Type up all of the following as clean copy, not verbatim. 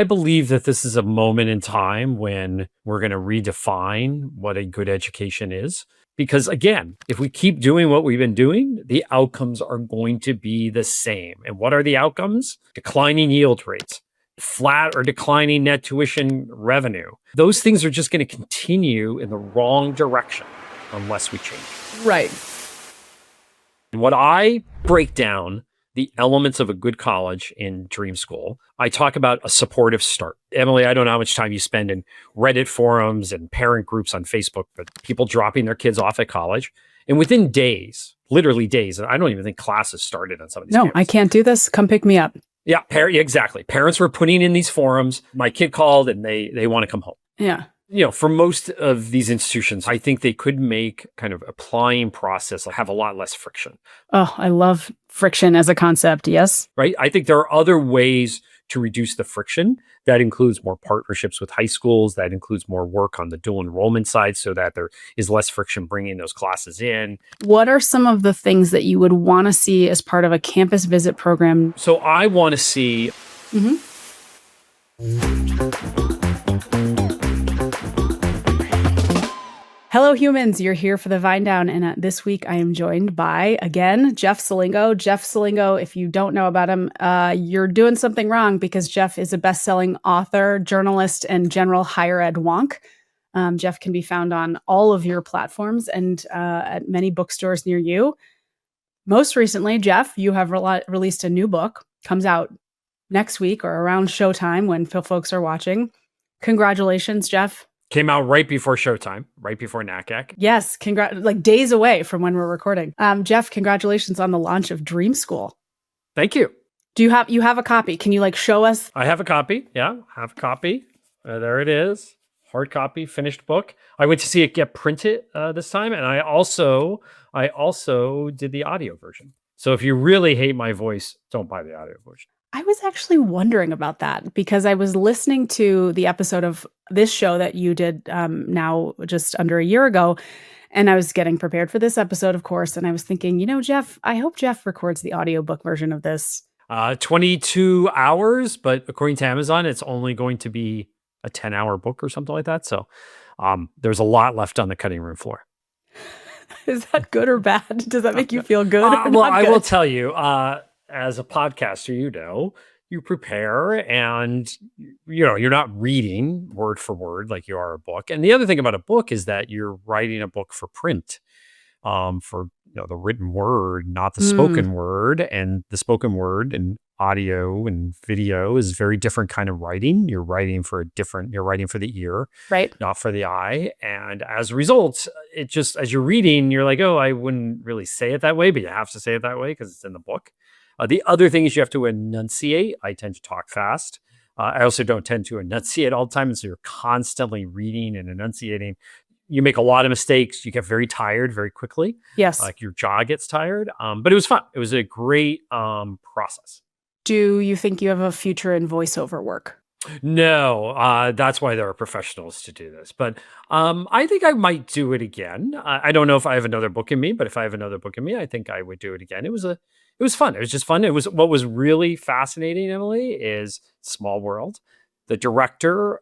I believe that this is a moment in time when we're going to redefine what a good education is. Because again, if we keep doing what we've been doing, the outcomes are going to be the same. And what are the outcomes? Declining yield rates, flat or declining net tuition revenue. Those things are just going to continue in the wrong direction unless we change. Right. And what I break down the elements of a good college in Dream School, I talk about a supportive start. Emily, I don't know how much time you spend in Reddit forums and parent groups on Facebook, but people dropping their kids off at college. And within days, literally days, and I don't even think classes started on some of these campuses. I can't do this. Come pick me up. Yeah, exactly. Parents were putting in these forums. My kid called and they want to come home. Yeah. For most of these institutions, I think they could make kind of applying process have a lot less friction. Oh, I love friction as a concept. Yes. Right. I think there are other ways to reduce the friction. That includes more partnerships with high schools. That includes more work on the dual enrollment side so that there is less friction bringing those classes in. What are some of the things that you would want to see as part of a campus visit program? So I want to see... Hello, humans. You're here for the VineDown. And this week I am joined by, again, Jeff Selingo. Jeff Selingo, if you don't know about him, you're doing something wrong because Jeff is a best-selling author, journalist, and general higher ed wonk. Jeff can be found on all of your platforms and at many bookstores near you. Most recently, Jeff, you have released a new book. Comes out next week or around showtime when folks are watching. Congratulations, Jeff. Came out right before showtime, right before NACAC. Yes, like days away from when we're recording. Jeff, congratulations on the launch of Dream School. Thank you. Do you have a copy? Can you show us? I have a copy. Yeah, I have a copy. There it is. Hard copy, finished book. I went to see it get printed this time, and I also did the audio version. So if you really hate my voice, don't buy the audio version. I was actually wondering about that because I was listening to the episode of this show that you did now just under a year ago. And I was getting prepared for this episode, of course. And I was thinking, Jeff, I hope Jeff records the audiobook version of this. 22 hours, but according to Amazon, it's only going to be a 10-hour book or something like that. So there's a lot left on the cutting room floor. Is that good or bad? Does that make you feel good? Well, I will tell you, as a podcaster, you prepare and, you're not reading word for word like you are a book. And the other thing about a book is that you're writing a book for print, for, the written word, not the spoken word. And the spoken word and audio and video is very different kind of writing. You're writing for the ear, right? Not for the eye. And as a result, it just, as you're reading, you're like, oh, I wouldn't really say it that way, but you have to say it that way because it's in the book. The other thing is you have to enunciate. I tend to talk fast. I also don't tend to enunciate all the time. And so you're constantly reading and enunciating. You make a lot of mistakes. You get very tired very quickly. Yes. Like your jaw gets tired. But it was fun. It was a great process. Do you think you have a future in voiceover work? No, that's why there are professionals to do this. But I think I might do it again. I don't know if I have another book in me, but if I have another book in me, I think I would do it again. It was fun. It was just fun. What was really fascinating, Emily, is small world. The director,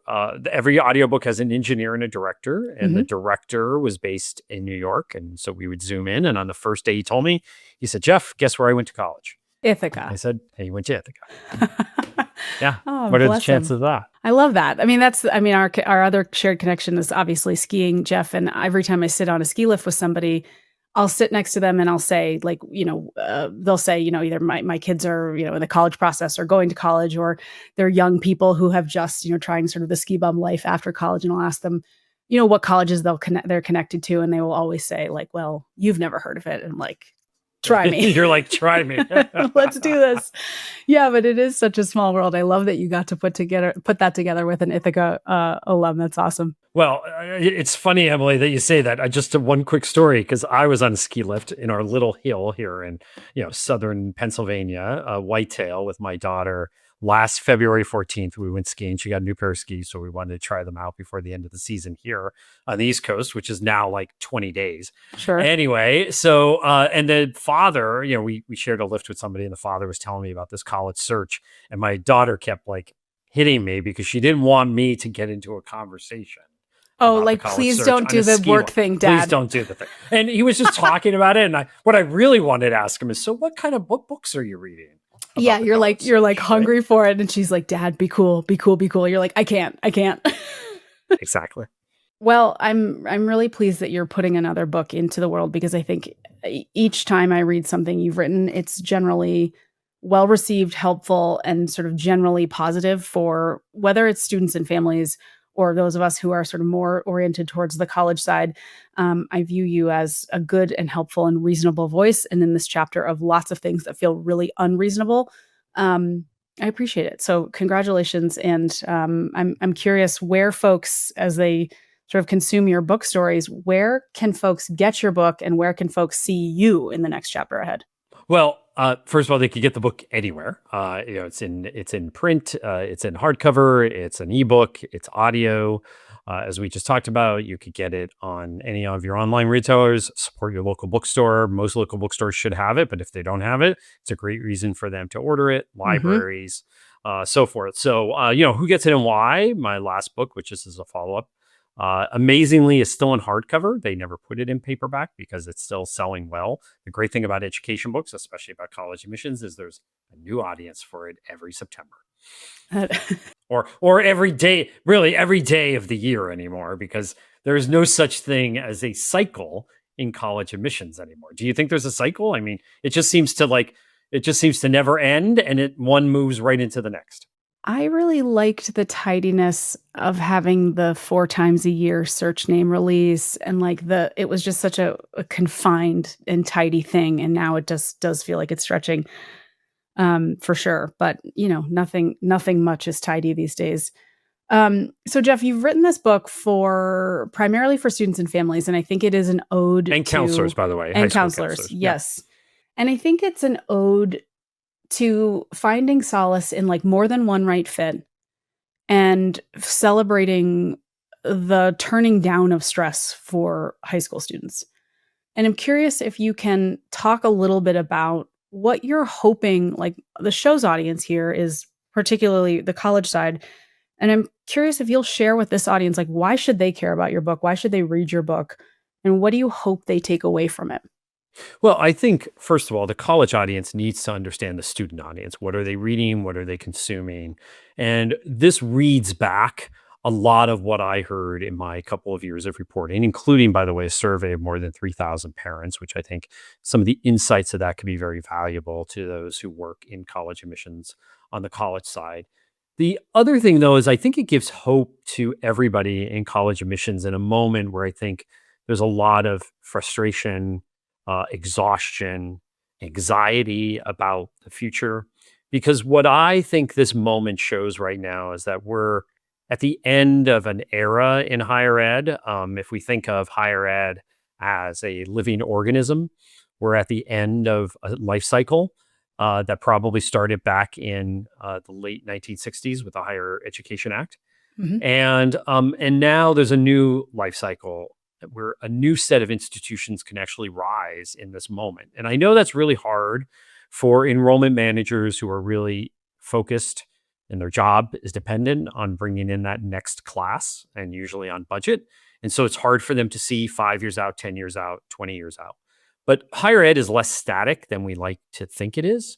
every audiobook has an engineer and a director, and the director was based in New York. And so we would zoom in. And on the first day he told me, he said, Jeff, guess where I went to college? Ithaca. I said, hey, you went to Ithaca. Yeah. Oh, what are the chances of that? I love that. Our other shared connection is obviously skiing, Jeff. And every time I sit on a ski lift with somebody, I'll sit next to them and I'll say, they'll say, either my kids are, in the college process or going to college, or they're young people who have just, trying sort of the ski bum life after college. And I'll ask them, what colleges they're connected to. And they will always say well, you've never heard of it. And I'm like, try me. You're like, try me. Let's do this. Yeah, but it is such a small world. I love that you got to put that together with an Ithaca alum. That's awesome. Well, it's funny, Emily, that you say that. Just one quick story, because I was on a ski lift in our little hill here in southern Pennsylvania, Whitetail, with my daughter. Last February 14th, we went skiing. She got a new pair of skis, so we wanted to try them out before the end of the season here on the East Coast, which is now like 20 days. Sure. Anyway, so, and the father, we shared a lift with somebody, and the father was telling me about this college search, and my daughter kept hitting me because she didn't want me to get into a conversation Oh, about the like, college please search don't on do a the schema. work thing, Please Dad. don't do the thing. And he was just talking about it. And what I really wanted to ask him is, so what books are you reading Yeah, about the college you're like search, right? hungry for it, and she's like, "Dad, be cool, be cool, be cool." You're like, I can't. Exactly. Well, I'm really pleased that you're putting another book into the world because I think each time I read something you've written, it's generally well received, helpful, and sort of generally positive for whether it's students and families or those of us who are sort of more oriented towards the college side. I view you as a good and helpful and reasonable voice, and in this chapter of lots of things that feel really unreasonable. Um, I appreciate it. So congratulations, and I'm curious where folks, as they sort of consume your book stories, where can folks get your book and where can folks see you in the next chapter ahead? Well, first of all, they could get the book anywhere. It's in print, it's in hardcover, it's an ebook, it's audio. As we just talked about, you could get it on any of your online retailers. Support your local bookstore. Most local bookstores should have it, but if they don't have it, it's a great reason for them to order it. Mhm. Libraries, so forth. So, who gets it and why? My last book, which is a follow up. Amazingly, is still in hardcover. They never put it in paperback because it's still selling well. The great thing about education books, especially about college admissions, is there's a new audience for it every September or every day, really every day of the year anymore, because there's no such thing as a cycle in college admissions anymore. Do you think there's a cycle? I mean, it just seems to never end, and one moves right into the next. I really liked the tidiness of having the 4 times a year search name release and, like, it was just such a confined and tidy thing, and now it just does feel like it's stretching, for sure, but, nothing much is tidy these days. So Jeff, you've written this book for primarily for students and families, and I think it is an ode And counselors, to by the way, high and school counselors, counselors. Yeah. yes. And I think it's an ode to finding solace in, like, more than one right fit and celebrating the turning down of stress for high school students. And I'm curious if you can talk a little bit about what you're hoping, like, the show's audience here is particularly the college side. And I'm curious if you'll share with this audience, like, why should they care about your book? Why should they read your book? And what do you hope they take away from it? Well, I think, first of all, the college audience needs to understand the student audience. What are they reading? What are they consuming? And this reads back a lot of what I heard in my couple of years of reporting, including, by the way, a survey of more than 3,000 parents, which I think some of the insights of that could be very valuable to those who work in college admissions on the college side. The other thing, though, is I think it gives hope to everybody in college admissions in a moment where I think there's a lot of frustration, exhaustion, anxiety about the future. Because what I think this moment shows right now is that we're at the end of an era in higher ed. If we think of higher ed as a living organism, we're at the end of a life cycle that probably started back in the late 1960s with the Higher Education Act. Mhm. And now there's a new life cycle where a new set of institutions can actually rise in this moment. And I know that's really hard for enrollment managers who are really focused and their job is dependent on bringing in that next class and usually on budget. And so it's hard for them to see 5 years out, 10 years out, 20 years out. But higher ed is less static than we like to think it is.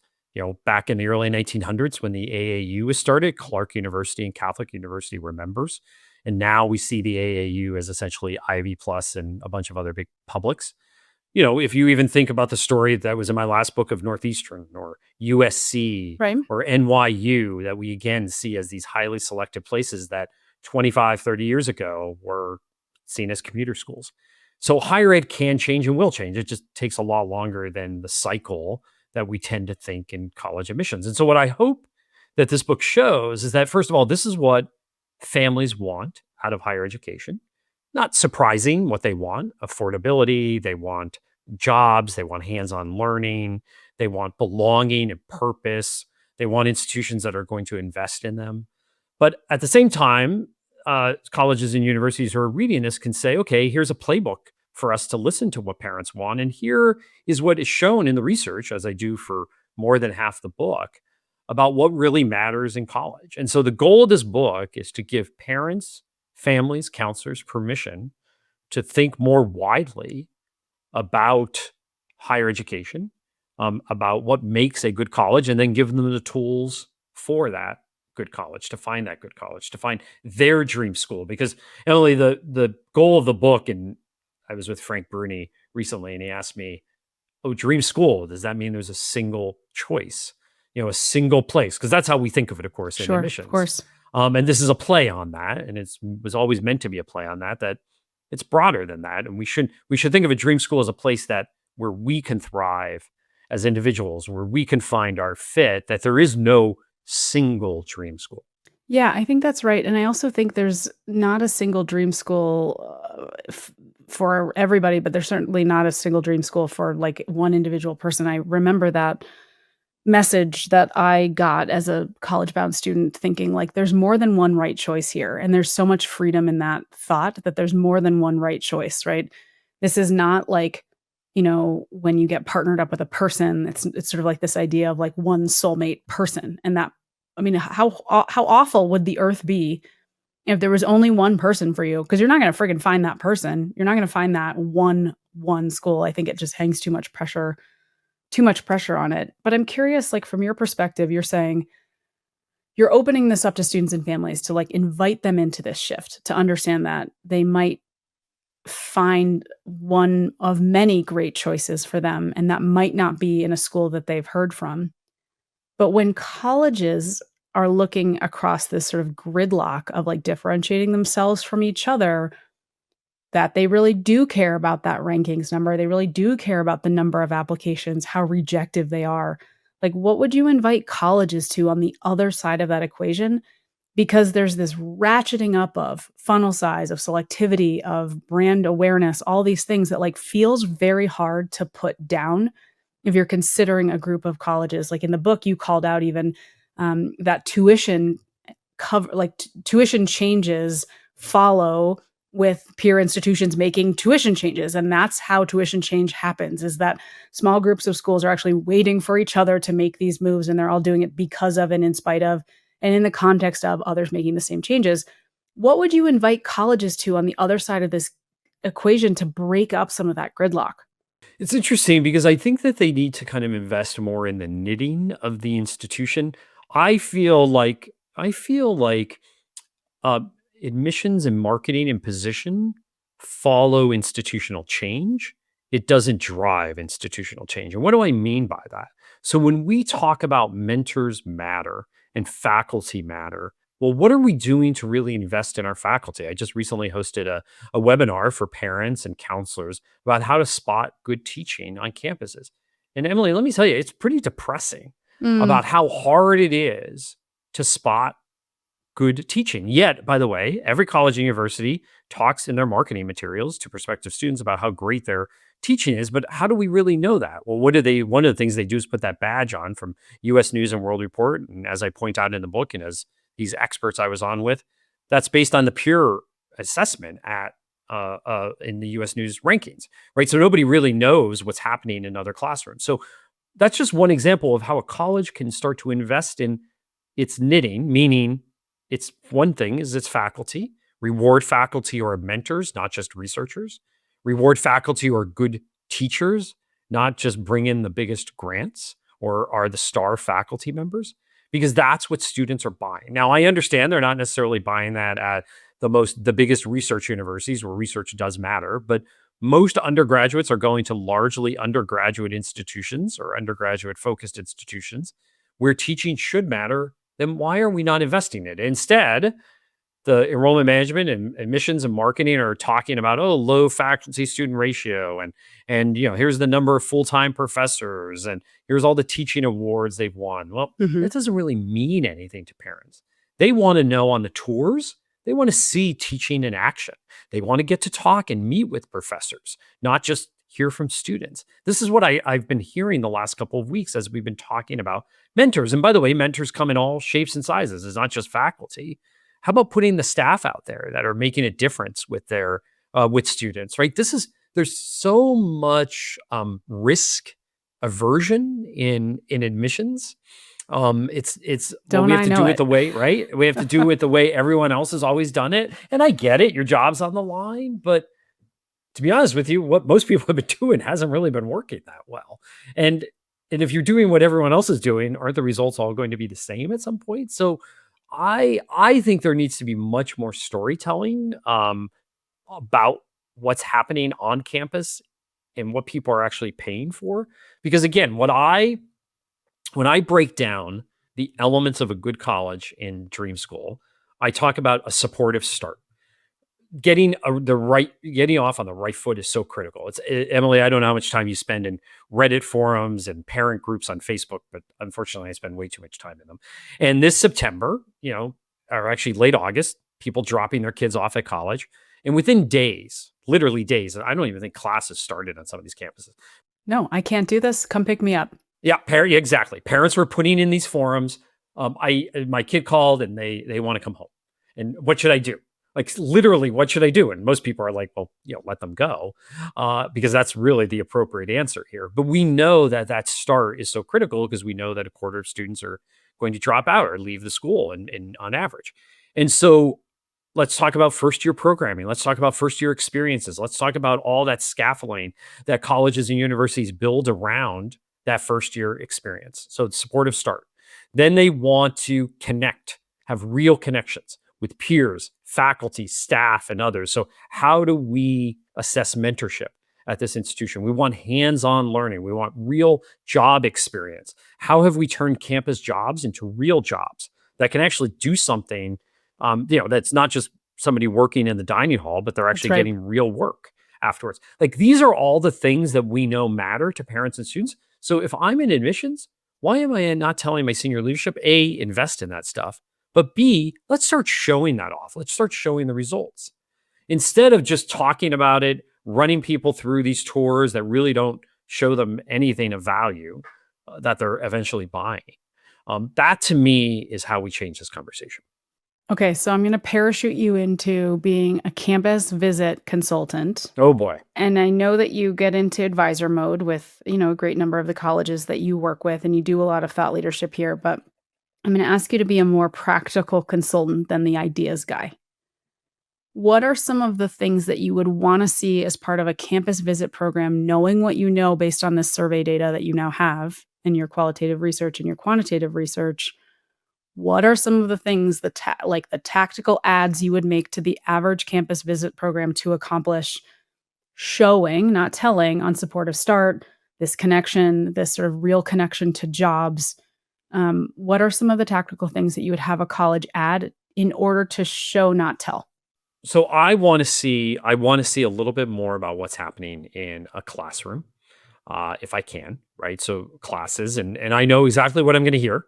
Back in the early 1900s when the AAU was started, Clark University and Catholic University were members. And now we see the AAU as essentially Ivy Plus and a bunch of other big publics. If you even think about the story that was in my last book of Northeastern or USC Right. or NYU, that we again see as these highly selected places that 25, 30 years ago were seen as commuter schools. So higher ed can change and will change. It just takes a lot longer than the cycle that we tend to think in college admissions. And so what I hope that this book shows is that, first of all, this is what families want out of higher education. Not surprising what they want: affordability, they want jobs, they want hands on learning, they want belonging and purpose, they want institutions that are going to invest in them. But at the same time, colleges and universities who are reading this can say, okay, here's a playbook for us to listen to what parents want. And here is what is shown in the research, as I do for more than half the book, about what really matters in college. And so the goal of this book is to give parents, families, counselors permission to think more widely about higher education, about what makes a good college, and then give them the tools for that good college, to find that good college, to find their dream school. Because Emily, the goal of the book, and I was with Frank Bruni recently, and he asked me, "Oh, dream school, does that mean there's a single choice? A single place?" Because that's how we think of it, of course, in Sure, of admissions. course. And this is a play on that, and it was always meant to be a play on that. That it's broader than that, and we should think of a dream school as a place that where we can thrive as individuals, where we can find our fit. That there is no single dream school. Yeah, I think that's right, and I also think there's not a single dream school, for everybody, but there's certainly not a single dream school for, like, one individual person. I remember that message that I got as a college-bound student thinking, like, there's more than one right choice here, and there's so much freedom in that thought that there's more than one right choice, right? This is not like, when you get partnered up with a person, it's sort of like this idea of, like, one soulmate person, and that I mean, how awful would the earth be if there was only one person for you? Because 'Cause you're not gonna friggin' find that person. You're not gonna find that one school. I think it just hangs too much pressure on it. But I'm curious, like, from your perspective, you're saying you're opening this up to students and families to, like, invite them into this shift, to understand that they might find one of many great choices for them, and that might not be in a school that they've heard from. But when colleges are looking across this sort of gridlock of, like, differentiating themselves from each other, that they really do care about that rankings number, they really do care about the number of applications, how rejective they are. Like, what would you invite colleges to on the other side of that equation? Because there's this ratcheting up of funnel size, of selectivity, of brand awareness, all these things that, like, feels very hard to put down if you're considering a group of colleges. Like, in the book, you called out even, that tuition changes follow with peer institutions making tuition changes, and that's how tuition change happens, is that small groups of schools are actually waiting for each other to make these moves, and they're all doing it because of and in spite of and in the context of others making the same changes. What would you invite colleges to on the other side of this equation to break up some of that gridlock? It's interesting because I think that they need to kind of invest more in the knitting of the institution. I feel like uh, admissions and marketing and position follow institutional change. It doesn't drive institutional change. And what do I mean by that? So when we talk about mentors matter and faculty matter, well, what are we doing to really invest in our faculty? I just recently hosted a webinar for parents and counselors about how to spot good teaching on campuses. And Emily, let me tell you, it's pretty depressing Mm, about how hard it is to spot good teaching. Yet, by the way, every college and university talks in their marketing materials to prospective students about how great their teaching is. But how do we really know that? Well, one of the things they do is put that badge on from US News and World Report. And as I point out in the book, and as these experts I was on with, that's based on the peer assessment at in the US News rankings, right? So nobody really knows what's happening in other classrooms. So that's just one example of how a college can start to invest in its knitting, meaning it's one thing is its faculty, reward faculty who are mentors, not just researchers, reward faculty who are good teachers, not just bring in the biggest grants or are the star faculty members, because that's what students are buying. Now, I understand they're not necessarily buying that at the biggest research universities where research does matter, but most undergraduates are going to largely undergraduate institutions or undergraduate focused institutions where teaching should matter. Then why are we not investing in it? Instead, the enrollment management and admissions and marketing are talking about, oh, low faculty student ratio, and here's the number of full-time professors, and here's all the teaching awards they've won. Well, mhm. that doesn't really mean anything to parents. They want to know on the tours, they want to see teaching in action. They want to get to talk and meet with professors, not just hear from students. This is what I've been hearing the last couple of weeks as we've been talking about mentors. And by the way, mentors come in all shapes and sizes. It's not just faculty. How about putting the staff out there that are making a difference with their with students, right? There's so much risk aversion in admissions Well, we Don't have I to know do it it? the way, right? We have to do it the way everyone else has always done it. And I get it, your job's on the line, but to be honest with you, what most people have been doing hasn't really been working that well. And and if you're doing what everyone else is doing, aren't the results all going to be the same at some point? So I think there needs to be much more storytelling about what's happening on campus and what people are actually paying for. Because again, when I break down the elements of a good college in Dream School, I talk about a supportive start. Getting off on the right foot is so critical. Emily, I don't know how much time you spend in Reddit forums and parent groups on Facebook, but unfortunately I spend way too much time in them. And this September, or actually late August, people dropping their kids off at college, and within days, literally days, and I don't even think classes started on some of these campuses. No, I can't do this. Come pick me up. Yeah, exactly. Parents were putting in these forums. My kid called and they want to come home. And what should I do? Like literally, what should I do? And most people are like, well, let them go, because that's really the appropriate answer here. But we know that start is so critical because we know that a quarter of students are going to drop out or leave the school, and on average. And so let's talk about first year programming. Let's talk about first year experiences. Let's talk about all that scaffolding that colleges and universities build around that first year experience. So it's supportive start. Then they want to connect, have real connections with peers, faculty, staff, and others. So how do we assess mentorship at this institution? We want hands-on learning. We want real job experience. How have we turned campus jobs into real jobs that can actually do something? That's not just somebody working in the dining hall, but they're actually right. getting real work afterwards. Like these are all the things that we know matter to parents and students. So if I'm in admissions, why am I not telling my senior leadership, A, invest in that stuff, but B, let's start showing that off. Let's start showing the results. Instead of just talking about it, running people through these tours that really don't show them anything of value that they're eventually buying. That to me is how we change this conversation. Okay, so I'm going to parachute you into being a campus visit consultant. Oh boy. And I know that you get into advisor mode with, a great number of the colleges that you work with, and you do a lot of thought leadership here, but I'm going to ask you to be a more practical consultant than the ideas guy. What are some of the things that you would want to see as part of a campus visit program, knowing what you know based on this survey data that you now have in your qualitative research and your quantitative research? What are some of the things, like the tactical adds you would make to the average campus visit program to accomplish showing, not telling, on supportive start, this connection, this sort of real connection to jobs? What are some of the tactical things that you would have a college add in order to show, not tell? So I want to see a little bit more about what's happening in a classroom, if I can, right? So classes, and I know exactly what I'm going to hear.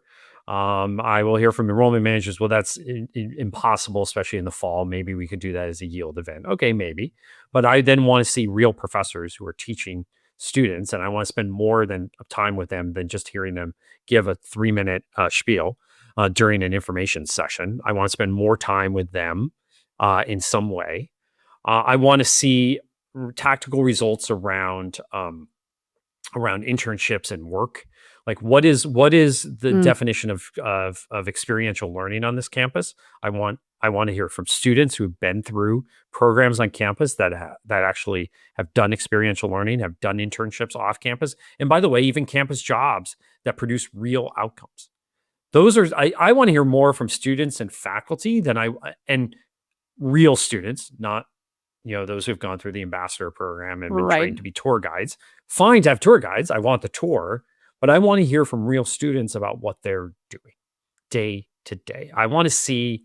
I will hear from enrollment managers. Well, that's impossible, especially in the fall. Maybe we could do that as a yield event. Okay, maybe. But I then want to see real professors who are teaching students, and I want to spend more time with them than just hearing them give a 3-minute spiel during an information session. I want to spend more time with them in some way. I want to see tactical results around internships and work. Like what is the definition of experiential learning on this campus? I want to hear from students who've been through programs on campus that actually have done experiential learning, have done internships off campus, and by the way, even campus jobs that produce real outcomes. Those are I want to hear more from students and faculty and real students, not those who've gone through the ambassador program and been trained to be tour guides. Fine to have tour guides. I want the tour, but I want to hear from real students about what they're doing day to day. I want to see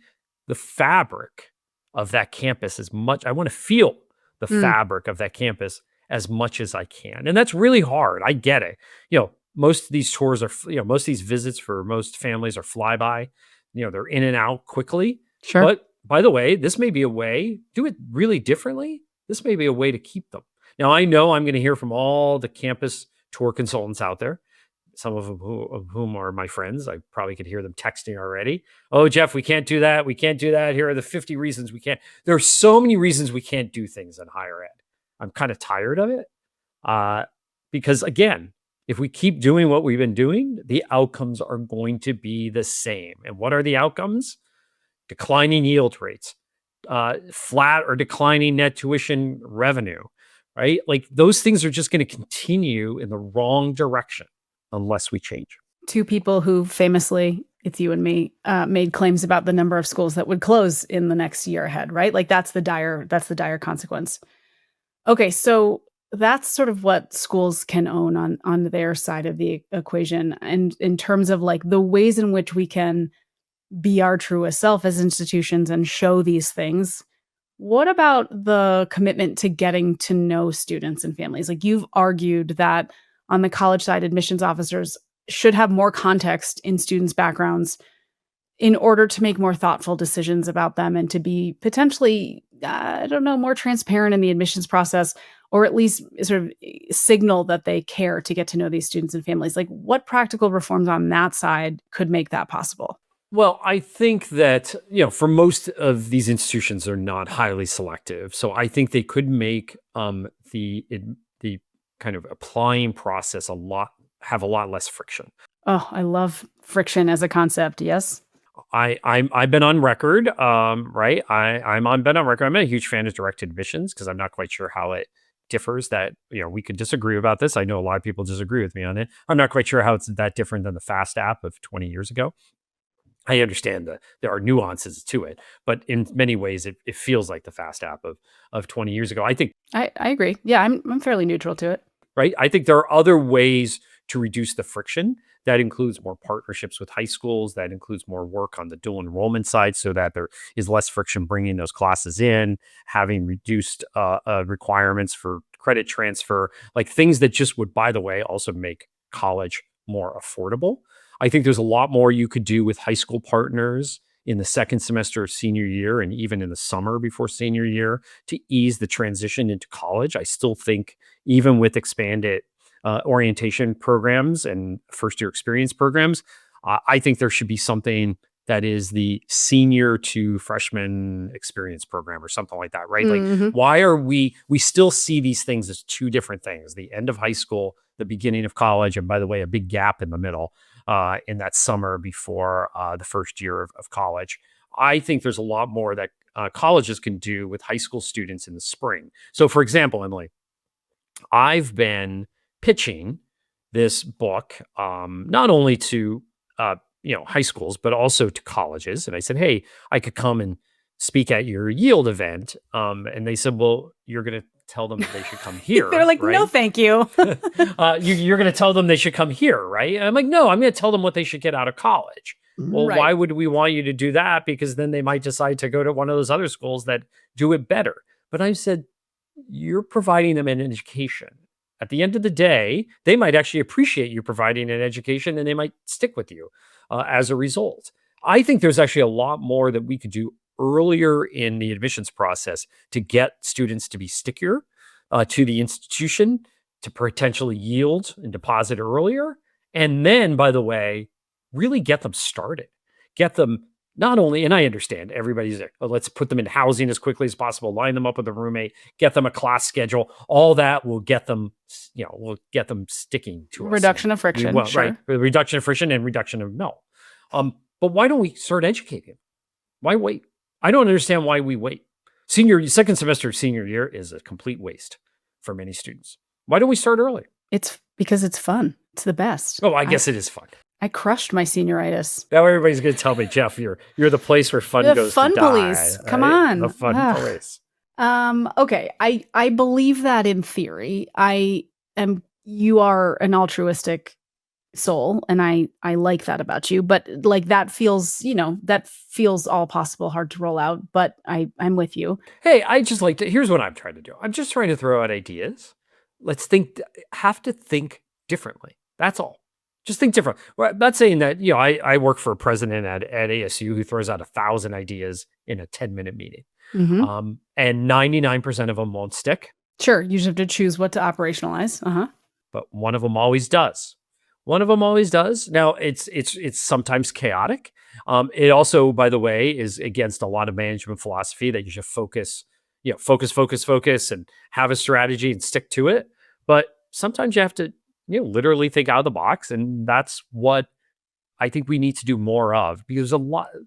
the fabric of that campus as much. I want to feel the fabric of that campus as much as I can. And that's really hard. I get it. Most of these tours are, most of these visits for most families are flyby. They're in and out quickly. Sure. But by the way, this may be a way, do it really differently. This may be a way to keep them. Now, I know I'm going to hear from all the campus tour consultants out there, some of whom are my friends. I probably could hear them texting already. Oh, Jeff, we can't do that. We can't do that. Here are the 50 reasons we can't. There are so many reasons we can't do things in higher ed. I'm kind of tired of it because, again, If we keep doing what we've been doing, the outcomes are going to be the same. And what are the outcomes? Declining yield rates, flat or declining net tuition revenue, right? Like those things are just going to continue in the wrong direction unless we change. Two people who famously, it's you and me, made claims about the number of schools that would close in the next year ahead, right? Like that's the dire consequence. Okay, so that's sort of what schools can own on their side of the equation. And in terms of like the ways in which we can be our truest self as institutions and show these things, what about the commitment to getting to know students and families? Like you've argued that on the college side, admissions officers should have more context in students' backgrounds in order to make more thoughtful decisions about them and to be potentially, I don't know, more transparent in the admissions process, or at least sort of signal that they care to get to know these students and families. Like what practical reforms on that side could make that possible? Well, I think that, for most of these institutions, they're not highly selective. So I think they could make the kind of applying process have a lot less friction. Oh, I love friction as a concept. Yes. I've been on record, right? Been on record. I'm a huge fan of direct admissions because I'm not quite sure how it differs. That we could disagree about this. I know a lot of people disagree with me on it. I'm not quite sure how it's that different than the FAST app of 20 years ago. I understand that there are nuances to it, but in many ways, it feels like the FAST app of 20 years ago. I think I agree. Yeah, I'm fairly neutral to it. right? I think there are other ways to reduce the friction. That includes more partnerships with high schools. That includes more work on the dual enrollment side so that there is less friction bringing those classes in, having reduced requirements for credit transfer, like things that just would, by the way, also make college more affordable. I think there's a lot more you could do with high school partners in the second semester of senior year and even in the summer before senior year to ease the transition into college. I still think even with expanded orientation programs and first year experience programs, I think there should be something that is the senior to freshman experience program or something like that, right? Mm-hmm. Like, why are we still see these things as two different things, the end of high school, the beginning of college, and by the way, a big gap in the middle in that summer before the first year of college. I think there's a lot more that colleges can do with high school students in the spring. So for example, Emily, I've been pitching this book not only to high schools, but also to colleges. And I said, hey, I could come and speak at your yield event. And they said, well, you're going to tell them that they should come here. They're like, right? no, thank you. You're going to tell them they should come here, right? And I'm like, no, I'm going to tell them what they should get out of college. Well, Right. why would we want you to do that? Because then they might decide to go to one of those other schools that do it better. But I said, you're providing them an education. At the end of the day, they might actually appreciate you providing an education and they might stick with you as a result. I think there's actually a lot more that we could do earlier in the admissions process to get students to be stickier to the institution, to potentially yield and deposit earlier. And then, by the way, really get them started. Get them not only, and I understand everybody's like, oh, let's put them in housing as quickly as possible, line them up with a roommate, get them a class schedule. All that will get them, sticking to us. Reduction of friction. Sure. Right. Reduction of friction and reduction of no. But why don't we start educating? Why wait? I don't understand why we wait. Second semester of senior year is a complete waste for many students. Why don't we start early? It's because it's fun. It's the best. Oh, I guess it is fun. I crushed my senioritis. Now everybody's going to tell me, Jeff, you're the place where fun The goes fun to die. police. Right? Come on. The fun Ugh. police. Okay. I believe that in theory. You are an altruistic soul, and I like that about you. But like that feels all possible, hard to roll out. But I'm with you. Hey, here's what I'm trying to do. I'm just trying to throw out ideas. Have to think differently. That's all. Just think different. Well, I'm not saying that, I work for a president at ASU who throws out 1,000 ideas in a 10-minute meeting. Mm-hmm. And 99% of them won't stick. Sure. You just have to choose what to operationalize. Uh-huh. But one of them always does. One of them always does. Now, it's sometimes chaotic. It also, by the way, is against a lot of management philosophy that you should focus, focus, and have a strategy and stick to it. But sometimes you have to literally think out of the box. And that's what I think we need to do more of, because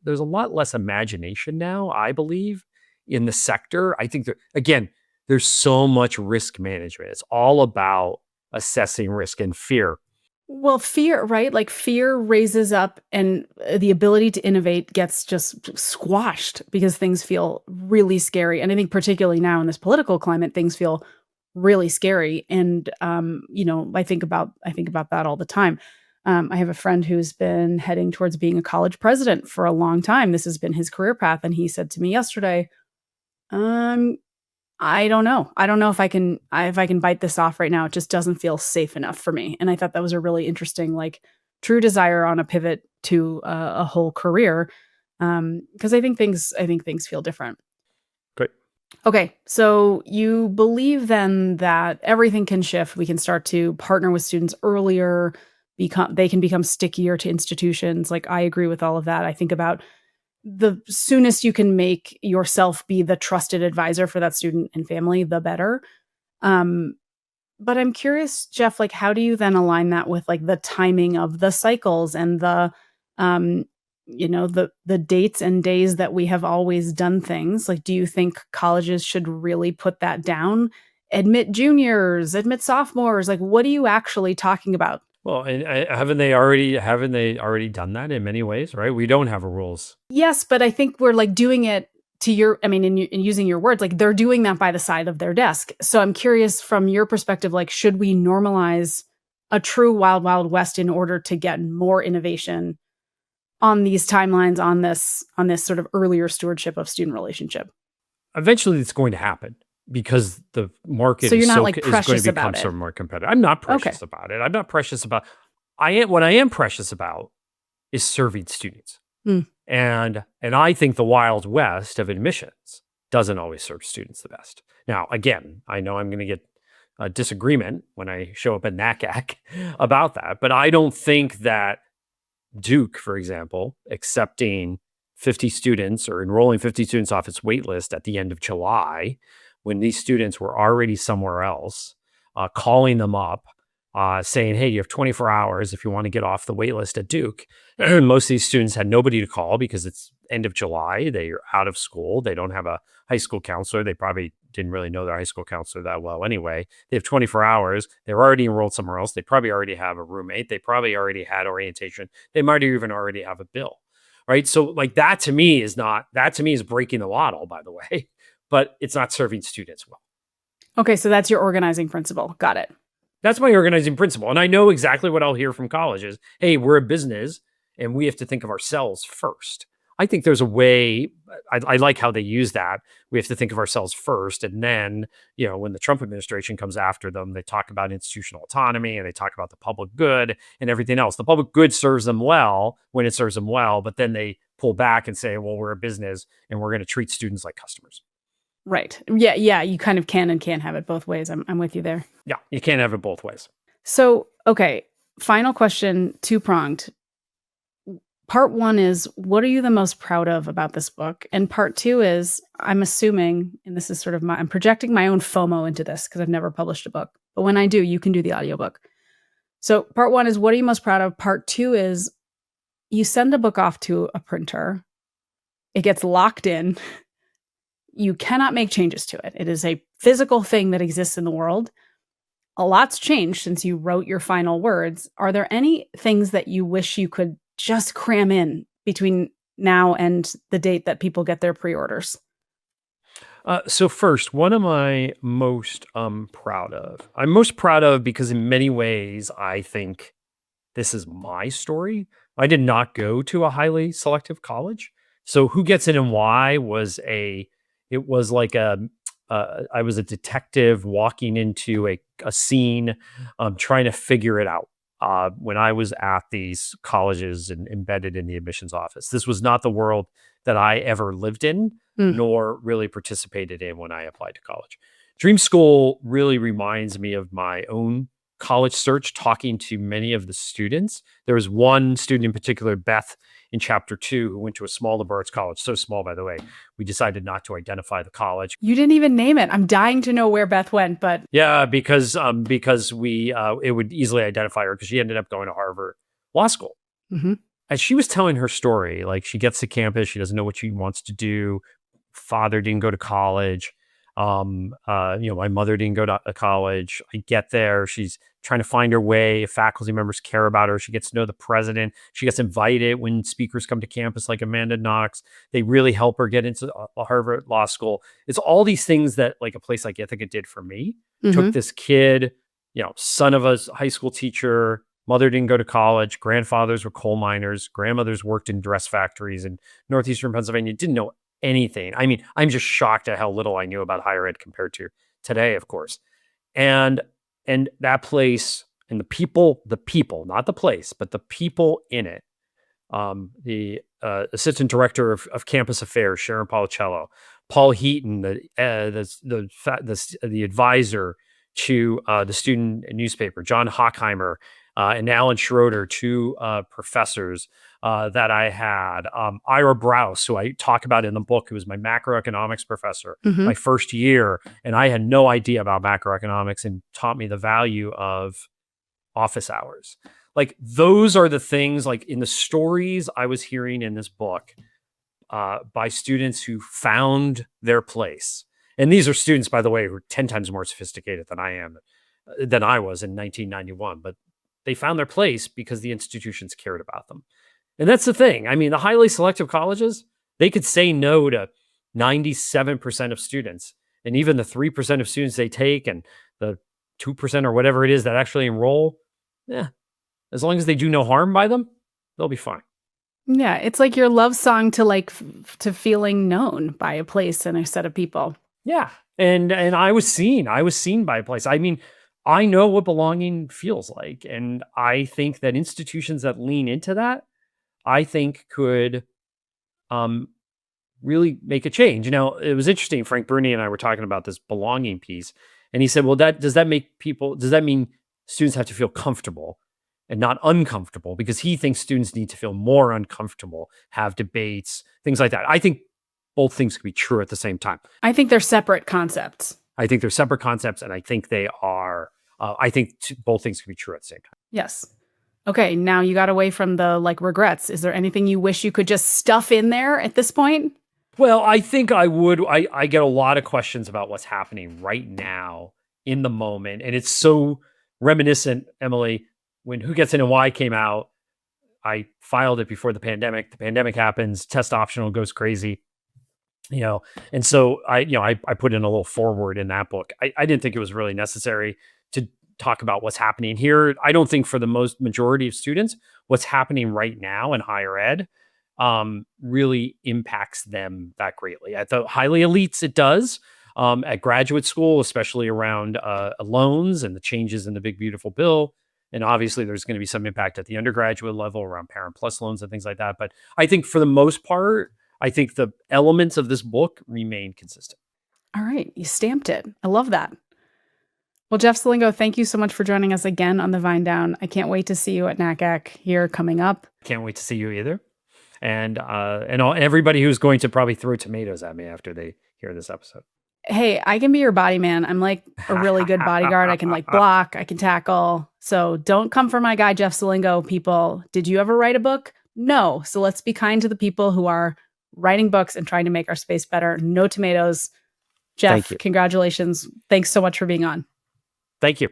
there's a lot less imagination now, I believe, in the sector. I think again, there's so much risk management. It's all about assessing risk and fear. Well, fear, right? Like fear raises up and the ability to innovate gets just squashed because things feel really scary. And I think particularly now in this political climate, things feel really scary. And I think about that all the time. I have a friend who's been heading towards being a college president for a long time. This has been his career path. And he said to me yesterday, um, I don't know. I don't know if I can bite this off right now. It just doesn't feel safe enough for me. And I thought that was a really interesting, like, true desire on a pivot to a whole career. Because I think things feel different. Great. Okay, so you believe then that everything can shift. We can start to partner with students earlier. They can become stickier to institutions. Like I agree with all of that. I think about the soonest you can make yourself be the trusted advisor for that student and family, the better. Um, but I'm curious, Jeff, like how do you then align that with like the timing of the cycles and um, the dates and days that we have always done things? Like, do you think colleges should really put that down? Admit juniors, admit sophomores. Like, what are you actually talking about? Well, and haven't they already done that in many ways, right? We don't have rules. Yes, but I think we're, like, doing it to your I mean, in using your words, like, they're doing that by the side of their desk. So I'm curious from your perspective, like, should we normalize a true wild, wild west in order to get more innovation on these timelines, on this sort of earlier stewardship of student relationship? Eventually, it's going to happen because the market So you're is not, like, is going to precious become about so it. more competitive. I'm not Okay. precious about it. I'm not precious about. What I am precious about is serving students. Mm, And I think the Wild West of admissions doesn't always serve students the best. Now, again, I know I'm going to get a disagreement when I show up at NACAC about that, but I don't think that Duke, for example, accepting 50 students or enrolling 50 students off its wait list at the end of July, when these students were already somewhere else, calling them up, saying, hey, you have 24 hours if you want to get off the wait list at Duke. And most of these students had nobody to call because it's end of July. They are out of school. They don't have a high school counselor. They probably didn't really know their high school counselor that well anyway. They have 24 hours. They're already enrolled somewhere else. They probably already have a roommate. They probably already had orientation. They might even already have a bill. Right. So like that to me is breaking the model, by the way, but it's not serving students well. okay, so that's your organizing principle. Got it. That's my organizing principle. And I know exactly what I'll hear from colleges. Hey, we're a business and we have to think of ourselves first. I think there's a way, I like how they use that. We have to think of ourselves first. And then, when the Trump administration comes after them, they talk about institutional autonomy and they talk about the public good and everything else. The public good serves them well when it serves them well, but then they pull back and say, well, we're a business and we're going to treat students like customers. Right. Yeah, yeah, you kind of can and can't have it both ways. I'm with you there. Yeah, you can't have it both ways. So, okay, final question, two-pronged. Part 1 is, what are you the most proud of about this book? And part 2 is, I'm assuming, and this is sort of I'm projecting my own FOMO into this because I've never published a book. But when I do, you can do the audiobook. So part 1 is, what are you most proud of? Part 2 is, you send a book off to a printer. It gets locked in. You cannot make changes to it. It is a physical thing that exists in the world. A lot's changed since you wrote your final words. Are there any things that you wish you could just cram in between now and the date that people get their pre-orders? So first, what am I most proud of? I'm most proud of because in many ways, I think this is my story. I did not go to a highly selective college. So who gets in and why it was like I was a detective walking into a scene, trying to figure it out. When I was at these colleges and embedded in the admissions office, this was not the world that I ever lived in, Mm, nor really participated in when I applied to college. Dream School really reminds me of my own college search, talking to many of the students. There was one student in particular, Beth, in chapter 2, who went to a small liberal arts college. So small, by the way, we decided not to identify the college. You didn't even name it. I'm dying to know where Beth went, but Yeah, because we it would easily identify her because she ended up going to Harvard Law School. Mhm. As she was telling her story, like she gets to campus, she doesn't know what she wants to do. Father didn't go to college. My mother didn't go to college. I get there. She's trying to find her way. Faculty members care about her. She gets to know the president. She gets invited when speakers come to campus, like Amanda Knox. They really help her get into Harvard Law School. It's all these things that like a place like Ithaca did for me. Took this kid, son of a high school teacher, mother didn't go to college, grandfathers were coal miners, grandmothers worked in dress factories in Northeastern Pennsylvania, didn't know anything. I mean, I'm just shocked at how little I knew about higher ed compared to today, of course. And that place and the people, not the place, but the people in it. The assistant director of campus affairs, Sharon Policello, Paul Heaton, the advisor to the student newspaper, John Hockheimer, and Alan Schroeder, two professors that I had. Ira Brous, who I talk about in the book, who was my macroeconomics professor my first year. And I had no idea about macroeconomics and taught me the value of office hours. Like those are the things like in the stories I was hearing in this book by students who found their place. And these are students, by the way, who are 10 times more sophisticated than I was in 1991. But they found their place because the institutions cared about them. And that's the thing. I mean, the highly selective colleges, they could say no to 97% of students. And even the 3% of students they take and the 2% or whatever it is that actually enroll, as long as they do no harm by them, they'll be fine. Yeah, it's like your love song to to feeling known by a place and a set of people. Yeah. And I was seen by a place. I mean, I know what belonging feels like. And I think that institutions that lean into that, I think could really make a change. It was interesting. Frank Bruni and I were talking about this belonging piece. And he said, well, does that mean students have to feel comfortable and not uncomfortable? Because he thinks students need to feel more uncomfortable, have debates, things like that. I think both things could be true at the same time. I think they're separate concepts. I think they're separate concepts, and I think they are. I think both things can be true at the same time. Yes. Okay, now you got away from the regrets. Is there anything you wish you could just stuff in there at this point? Well, I think I would. I get a lot of questions about what's happening right now in the moment, and it's so reminiscent, Emily. When Who Gets In and Why came out, I filed it before the pandemic. The pandemic happens, test optional goes crazy. And so I put in a little foreword in that book. I didn't think it was really necessary to talk about what's happening here. I don't think for the majority of students, what's happening right now in higher ed really impacts them that greatly. At the highly elites, it does. At graduate school, especially around loans and the changes in the Big Beautiful Bill. And obviously, there's going to be some impact at the undergraduate level around Parent Plus loans and things like that. But I think for the most part, I think the elements of this book remain consistent. All right. You stamped it. I love that. Well, Jeff Selingo, thank you so much for joining us again on the VineDown. I can't wait to see you at NACAC here coming up. Can't wait to see you either. And everybody who's going to probably throw tomatoes at me after they hear this episode. Hey, I can be your body man. I'm like a really good bodyguard. I can block, I can tackle. So don't come for my guy, Jeff Selingo, people. Did you ever write a book? No. So let's be kind to the people who are writing books and trying to make our space better. No tomatoes. Jeff, congratulations. Thanks so much for being on. Thank you.